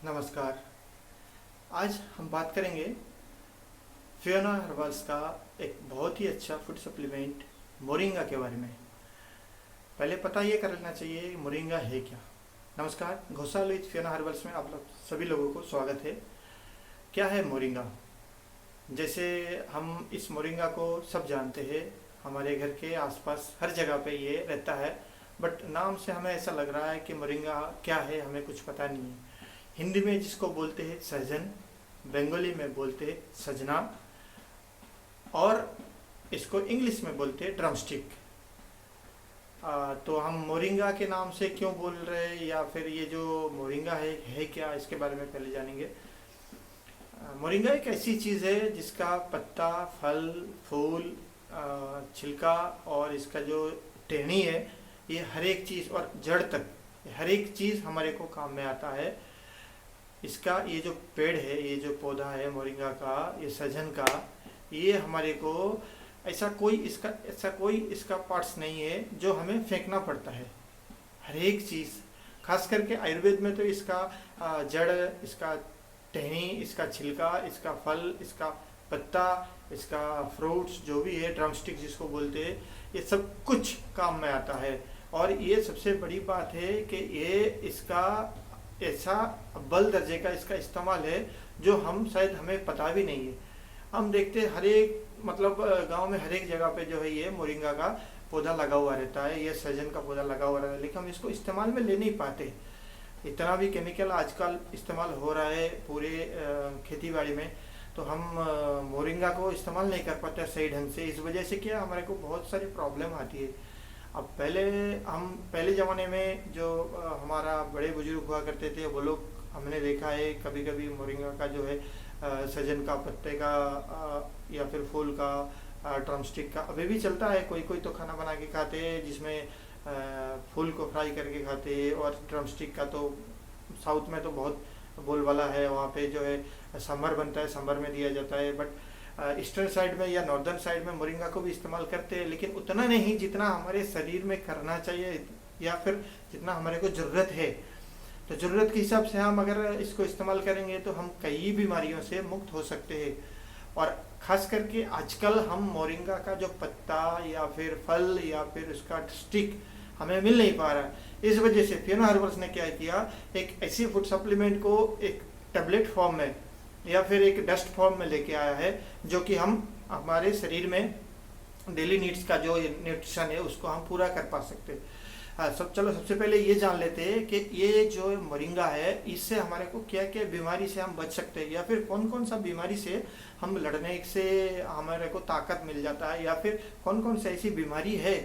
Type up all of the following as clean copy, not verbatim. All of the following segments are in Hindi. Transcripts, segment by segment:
नमस्कार। आज हम बात करेंगे फियोना हर्बल्स का एक बहुत ही अच्छा फूड सप्लीमेंट मोरिंगा के बारे में। पहले पता ये कर लेना चाहिए मोरिंगा है क्या। नमस्कार, घोसाल विद फियोना हर्बल्स में आप लोग सभी लोगों को स्वागत है। क्या है मोरिंगा? जैसे हम इस मोरिंगा को सब जानते हैं, हमारे घर के आसपास हर जगह पे ये रहता है, बट नाम से हमें ऐसा लग रहा है कि मोरिंगा क्या है हमें कुछ पता नहीं है। हिंदी में जिसको बोलते हैं सहजन, बंगाली में बोलते हैं सजना, और इसको इंग्लिश में बोलते हैं ड्रमस्टिक। तो हम मोरिंगा के नाम से क्यों बोल रहे हैं, या फिर ये जो मोरिंगा है क्या, इसके बारे में पहले जानेंगे। मोरिंगा एक ऐसी चीज़ है जिसका पत्ता, फल, फूल, छिलका और इसका जो टहनी है, ये हर एक चीज़ और जड़ तक हर एक चीज़ हमारे को काम में आता है। इसका ये जो पेड़ है, ये जो पौधा है मोरिंगा का, ये सजन का, ये हमारे को ऐसा कोई इसका पार्ट्स नहीं है जो हमें फेंकना पड़ता है। हर एक चीज़, खास करके आयुर्वेद में तो इसका जड़, इसका टहनी, इसका छिलका, इसका फल, इसका पत्ता, इसका फ्रूट्स जो भी है, ड्रमस्टिक जिसको बोलते हैं, ये सब कुछ काम में आता है। और ये सबसे बड़ी बात है कि ये इसका ऐसा बल दर्जे का इसका इस्तेमाल है जो हमें पता भी नहीं है। हम देखते हैं हर एक गांव में हर एक जगह पे जो है ये मोरिंगा का पौधा लगा हुआ रहता है, ये सजन का पौधा लगा हुआ रहता है, लेकिन हम इसको इस्तेमाल में ले नहीं पाते। इतना भी केमिकल आजकल इस्तेमाल हो रहा है पूरे खेती बाड़ी में, तो हम मोरिंगा को इस्तेमाल नहीं कर पाते सही ढंग से। इस वजह से क्या हमारे को बहुत सारी प्रॉब्लम आती है। अब पहले ज़माने में जो हमारा बड़े बुजुर्ग हुआ करते थे, वो लोग, हमने देखा है कभी कभी मोरिंगा का जो है सजन का पत्ते का या फिर फूल का, ड्रमस्टिक का अभी भी चलता है। कोई कोई तो खाना बना के खाते हैं जिसमें फूल को फ्राई करके खाते हैं, और ड्रमस्टिक का तो साउथ में तो बहुत बोलबाला है। वहाँ पे जो है सांभर बनता है, सांभर में दिया जाता है। बट ईस्टर्न साइड में या नॉर्दर्न साइड में मोरिंगा को भी इस्तेमाल करते हैं, लेकिन उतना नहीं जितना हमारे शरीर में करना चाहिए, या फिर जितना हमारे को ज़रूरत है। तो ज़रूरत के हिसाब से हम अगर इसको इस्तेमाल करेंगे तो हम कई बीमारियों से मुक्त हो सकते हैं। और ख़ास करके आजकल हम मोरिंगा का जो पत्ता या फिर फल या फिर उसका स्टिक हमें मिल नहीं पा रहा है। इस वजह से फियोना हर्बल्स ने क्या किया, एक ऐसी फूड सप्लीमेंट को एक टेबलेट फॉर्म में या फिर एक डस्ट फॉर्म में लेके आया है, जो कि हम हमारे शरीर में डेली नीड्स का जो न्यूट्रिशन है उसको हम पूरा कर पा सकते हैं। सबसे पहले ये जान लेते हैं कि ये जो मोरिंगा है, इससे हमारे को क्या क्या बीमारी से हम बच सकते हैं, या फिर कौन कौन सा बीमारी से हम लड़ने से हमारे को ताकत मिल जाता है, या फिर कौन कौन सी ऐसी बीमारी है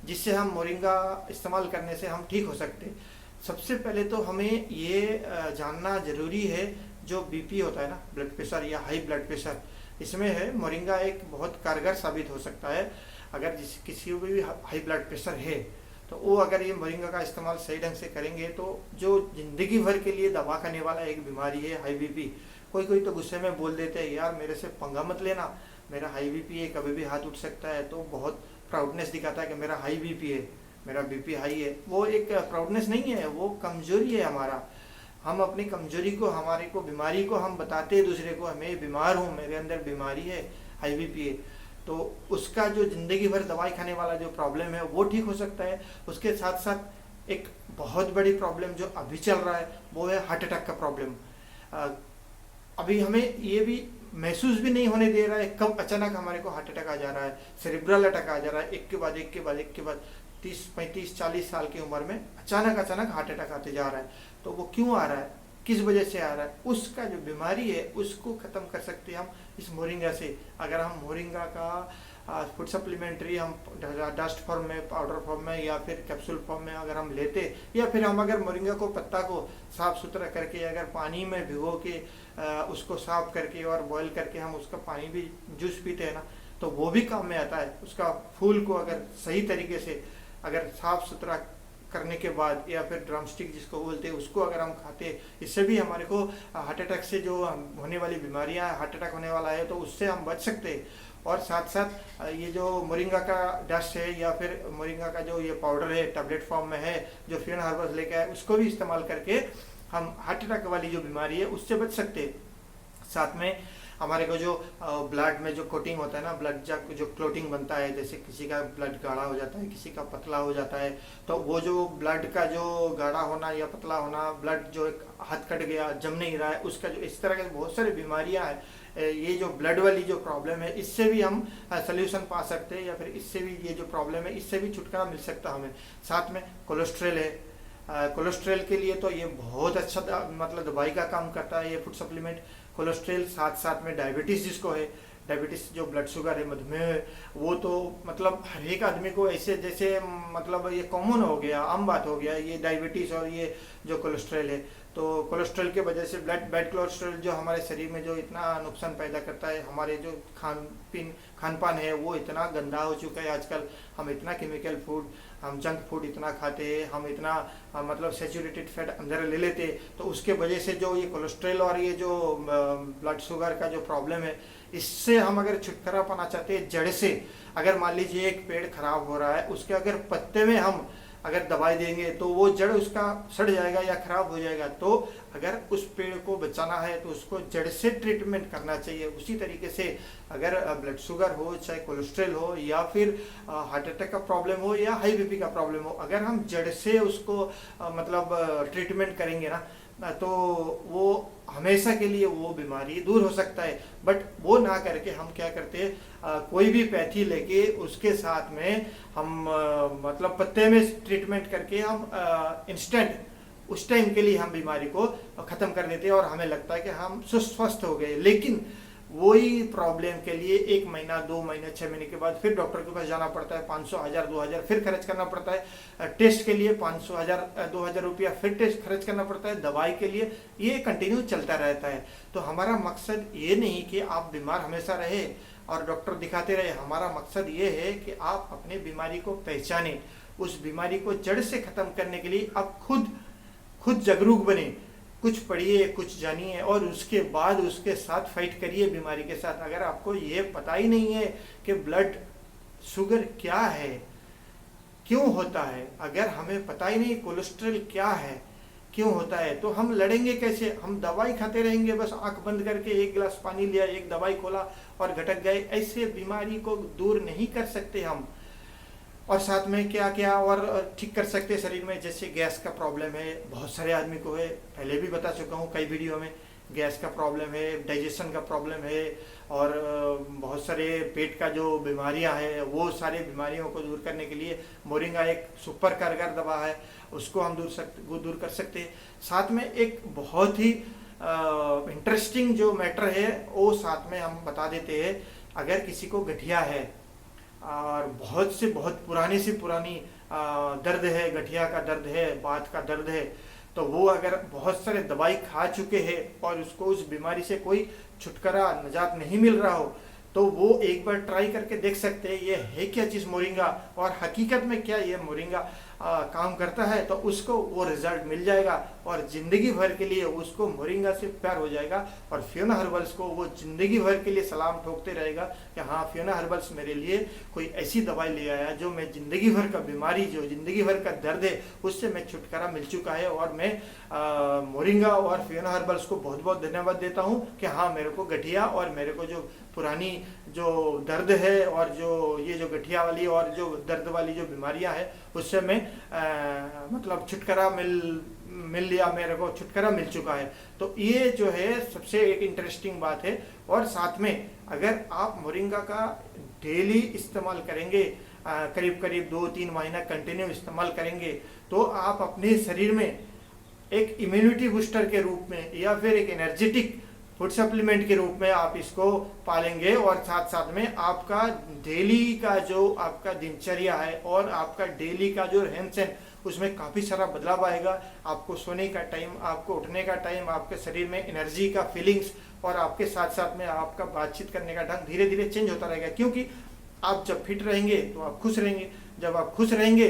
जिससे हम मोरिंगा इस्तेमाल करने से हम ठीक हो सकते हैं। सबसे पहले तो हमें ये जानना ज़रूरी है, जो बीपी होता है ना, ब्लड प्रेशर या हाई ब्लड प्रेशर, इसमें है मोरिंगा एक बहुत कारगर साबित हो सकता है। अगर किसी को भी हाई ब्लड प्रेशर है तो वो अगर ये मोरिंगा का इस्तेमाल सही ढंग से करेंगे तो जो ज़िंदगी भर के लिए दवा खाने वाला एक बीमारी है हाई बीपी। कोई तो गुस्से में बोल देते हैं, यार मेरे से पंगा मत लेना, मेरा हाई बीपी है, कभी भी हाथ उठ सकता है। तो बहुत प्राउडनेस दिखाता है कि मेरा हाई बीपी है, मेरा बीपी हाई है। वो एक प्राउडनेस नहीं है, वो कमजोरी है हमारा। हम अपनी कमजोरी को, हमारे को बीमारी को हम बताते हैं दूसरे को, मैं बीमार हूँ, मेरे अंदर बीमारी है, हाई बीपी है। तो उसका जो ज़िंदगी भर दवाई खाने वाला जो प्रॉब्लम है वो ठीक हो सकता है। उसके साथ साथ एक बहुत बड़ी प्रॉब्लम जो अभी चल रहा है वो है हार्ट अटैक का प्रॉब्लम। अभी हमें ये भी महसूस भी नहीं होने दे रहा है कब अचानक हमारे को हार्ट अटैक आ जा रहा है, सेरिब्रल अटैक आ जा रहा है, एक के बाद एक के बाद एक के बाद 30, 35, 40 साल की उम्र में अचानक हार्ट अटैक आते जा रहा है। तो वो क्यों आ रहा है, किस वजह से आ रहा है, उसका जो बीमारी है उसको ख़त्म कर सकते हैं हम इस मोरिंगा से। अगर हम मोरिंगा का फूड सप्लीमेंट्री हम डस्ट फॉर्म में, पाउडर फॉर्म में या फिर कैप्सूल फॉर्म में अगर हम लेते, या फिर हम अगर मोरिंगा को पत्ता को साफ़ सुथरा करके अगर पानी में भिगो के उसको साफ करके और बॉईल करके हम उसका पानी भी जूस पीते हैं ना, तो वो भी काम में आता है। उसका फूल को अगर सही तरीके से अगर साफ़ सुथरा करने के बाद, या फिर ड्रमस्टिक जिसको बोलते हैं उसको अगर हम खाते, इससे भी हमारे को हार्ट अटैक से जो होने वाली बीमारियां, हार्ट अटैक होने वाला है तो उससे हम बच सकते हैं। और साथ साथ ये जो मोरिंगा का डस्ट है या फिर मोरिंगा का जो ये पाउडर है, टैबलेट फॉर्म में है, जो फियोना हर्बल्स लेके आए, उसको भी इस्तेमाल करके हम हार्ट अटैक वाली जो बीमारी है उससे बच सकते हैं। साथ में हमारे को जो ब्लड में जो कोटिंग होता है ना, ब्लड जो क्लोटिंग बनता है, जैसे किसी का ब्लड गाढ़ा हो जाता है, किसी का पतला हो जाता है, तो वो जो ब्लड का जो गाढ़ा होना या पतला होना, ब्लड जो एक हाथ कट गया, जम नहीं रहा है, उसका जो इस तरह के बहुत सारी बीमारियां हैं, ये जो ब्लड वाली जो प्रॉब्लम है इससे भी हम सोल्यूशन पा सकते हैं, या फिर इससे भी ये जो प्रॉब्लम है इससे भी छुटकारा मिल सकता है हमें। साथ में कोलेस्ट्रॉल है, कोलेस्ट्रॉल के लिए तो ये बहुत अच्छा मतलब दवाई का काम करता है ये फूड सप्लीमेंट कोलेस्ट्रॉल। साथ साथ में डायबिटीज़ जिसको है, डायबिटीज़ जो ब्लड शुगर है, मधुमेह है, वो तो मतलब हर एक आदमी को ऐसे जैसे मतलब ये कॉमन हो गया, आम बात हो गया ये डायबिटीज़ और ये जो कोलेस्ट्रॉल है। तो कोलेस्ट्रॉल के वजह से बैड कोलेस्ट्रॉल जो हमारे शरीर में जो इतना नुकसान पैदा करता है, हमारे जो खान पान है वो इतना गंदा हो चुका है आजकल। हम इतना केमिकल फूड, हम जंक फूड इतना खाते हैं, हम इतना मतलब सैचुरेटेड फैट अंदर ले लेते, तो उसके वजह से जो ये कोलेस्ट्रॉल और ये जो ब्लड शुगर का जो प्रॉब्लम है, इससे हम अगर छुटकारा पाना चाहते हैं जड़ से, अगर मान लीजिए एक पेड़ खराब हो रहा है, उसके अगर पत्ते में हम अगर दवाई देंगे तो वो जड़ उसका सड़ जाएगा या खराब हो जाएगा। तो अगर उस पेड़ को बचाना है तो उसको जड़ से ट्रीटमेंट करना चाहिए। उसी तरीके से अगर ब्लड शुगर हो, चाहे कोलेस्ट्रॉल हो, या फिर हार्ट अटैक का प्रॉब्लम हो, या हाई बीपी का प्रॉब्लम हो, अगर हम जड़ से उसको मतलब ट्रीटमेंट करेंगे ना, तो वो हमेशा के लिए वो बीमारी दूर हो सकता है। बट वो ना करके हम क्या करते हैं, कोई भी पैथी लेके उसके साथ में हम मतलब पत्ते में ट्रीटमेंट करके हम इंस्टेंट उस टाइम के लिए हम बीमारी को ख़त्म कर देते हैं और हमें लगता है कि हम स्वस्थ हो गए। लेकिन वही प्रॉब्लम के लिए 1 महीना, 2 महीने, 6 महीने के बाद फिर डॉक्टर के पास जाना पड़ता है, 500, 1000, 2000 फिर खर्च करना पड़ता है टेस्ट के लिए, 500, 1000, 2000 रुपया फिर टेस्ट खर्च करना पड़ता है दवाई के लिए। ये कंटिन्यू चलता रहता है। तो हमारा मकसद ये नहीं कि आप बीमार हमेशा रहे और डॉक्टर दिखाते रहे। हमारा मकसद ये है कि आप अपनी बीमारी को पहचानें, उस बीमारी को जड़ से ख़त्म करने के लिए आप खुद जागरूक बने, कुछ पढ़िए, कुछ जानिए, और उसके बाद उसके साथ फाइट करिए बीमारी के साथ। अगर आपको ये पता ही नहीं है कि ब्लड शुगर क्या है, क्यों होता है, अगर हमें पता ही नहीं कोलेस्ट्रॉल क्या है, क्यों होता है, तो हम लड़ेंगे कैसे? हम दवाई खाते रहेंगे, बस आंख बंद करके एक गिलास पानी लिया, एक दवाई खोला और घटक गए। ऐसे बीमारी को दूर नहीं कर सकते हम। और साथ में क्या क्या और ठीक कर सकते हैं शरीर में, जैसे गैस का प्रॉब्लम है, बहुत सारे आदमी को है, पहले भी बता चुका हूँ कई वीडियो में। गैस का प्रॉब्लम है, डाइजेशन का प्रॉब्लम है, और बहुत सारे पेट का जो बीमारियां हैं, वो सारे बीमारियों को दूर करने के लिए मोरिंगा एक सुपर कारगर दवा है, उसको हम दूर कर सकते हैं। साथ में एक बहुत ही इंटरेस्टिंग जो मैटर है वो साथ में हम बता देते हैं। अगर किसी को गठिया है और बहुत पुरानी से पुरानी दर्द है, गठिया का दर्द है, बात का दर्द है, तो वो अगर बहुत सारे दवाई खा चुके हैं और उसको उस बीमारी से कोई छुटकारा, निजात नहीं मिल रहा हो, तो वो एक बार ट्राई करके देख सकते हैं ये है क्या चीज़ मोरिंगा, और हकीकत में क्या ये मोरिंगा काम करता है, तो उसको वो रिजल्ट मिल जाएगा और ज़िंदगी भर के लिए उसको मोरिंगा से प्यार हो जाएगा। और फियोना हर्बल्स को वो ज़िंदगी भर के लिए सलाम ठोकते रहेगा कि हाँ, फियोना हर्बल्स मेरे लिए कोई ऐसी दवाई ले आया जो मैं ज़िंदगी भर का बीमारी, जो ज़िंदगी भर का दर्द है, उससे मैं छुटकारा मिल चुका है। और मैं मोरिंगा और फियोना हर्बल्स को बहुत बहुत धन्यवाद देता हूँ कि हाँ, मेरे को गठिया और मेरे को जो पुरानी जो दर्द है और जो ये जो गठिया वाली और जो दर्द वाली जो बीमारियां हैं, उससे मैं मतलब छुटकारा मिल लिया, मेरे को छुटकारा मिल चुका है। तो ये जो है सबसे एक इंटरेस्टिंग बात है। और साथ में अगर आप मोरिंगा का डेली इस्तेमाल करेंगे, करीब करीब 2-3 महीना कंटिन्यू इस्तेमाल करेंगे, तो आप अपने शरीर में एक इम्यूनिटी बूस्टर के रूप में या फिर एक एनर्जेटिक फूड सप्लीमेंट के रूप में आप इसको पालेंगे। और साथ साथ में आपका डेली का जो आपका दिनचर्या है और आपका डेली का जो रहन सहन, उसमें काफ़ी सारा बदलाव आएगा। आपको सोने का टाइम, आपको उठने का टाइम, आपके शरीर में एनर्जी का फीलिंग्स, और आपके साथ साथ में आपका बातचीत करने का ढंग धीरे धीरे चेंज होता रहेगा। क्योंकि आप जब फिट रहेंगे तो आप खुश रहेंगे, जब आप खुश रहेंगे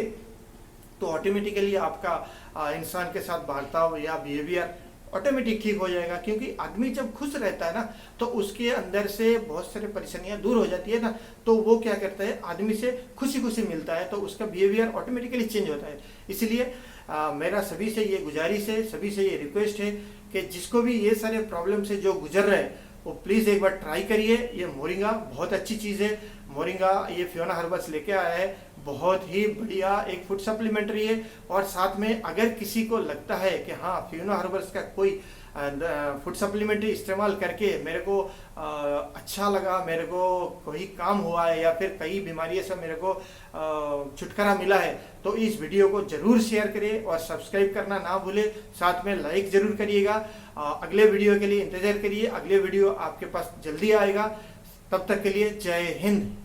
तो ऑटोमेटिकली आपका इंसान के साथ बर्ताव या बिहेवियर ऑटोमेटिक ठीक हो जाएगा। क्योंकि आदमी जब खुश रहता है ना, तो उसके अंदर से बहुत सारी परेशानियां दूर हो जाती है ना, तो वो क्या करता है, आदमी से खुशी खुशी मिलता है, तो उसका बिहेवियर ऑटोमेटिकली चेंज होता है। इसलिए मेरा सभी से ये गुजारिश है, सभी से ये रिक्वेस्ट है कि जिसको भी ये सारे प्रॉब्लम से जो गुजर रहे हैं वो प्लीज़ एक बार ट्राई करिए। ये मोरिंगा बहुत अच्छी चीज़ है। मोरिंगा ये फियोना हर्बल्स लेके आया है, बहुत ही बढ़िया एक फूड सप्लीमेंट्री है। और साथ में अगर किसी को लगता है कि हाँ फियोना हर्बल्स का कोई फूड सप्लीमेंट्री इस्तेमाल करके मेरे को अच्छा लगा, मेरे को कोई काम हुआ है या फिर कई बीमारियों से मेरे को छुटकारा मिला है, तो इस वीडियो को जरूर शेयर करिए और सब्सक्राइब करना ना भूले, साथ में लाइक जरूर करिएगा। अगले वीडियो के लिए इंतजार करिए, अगले वीडियो आपके पास जल्दी आएगा। तब तक के लिए जय हिंद।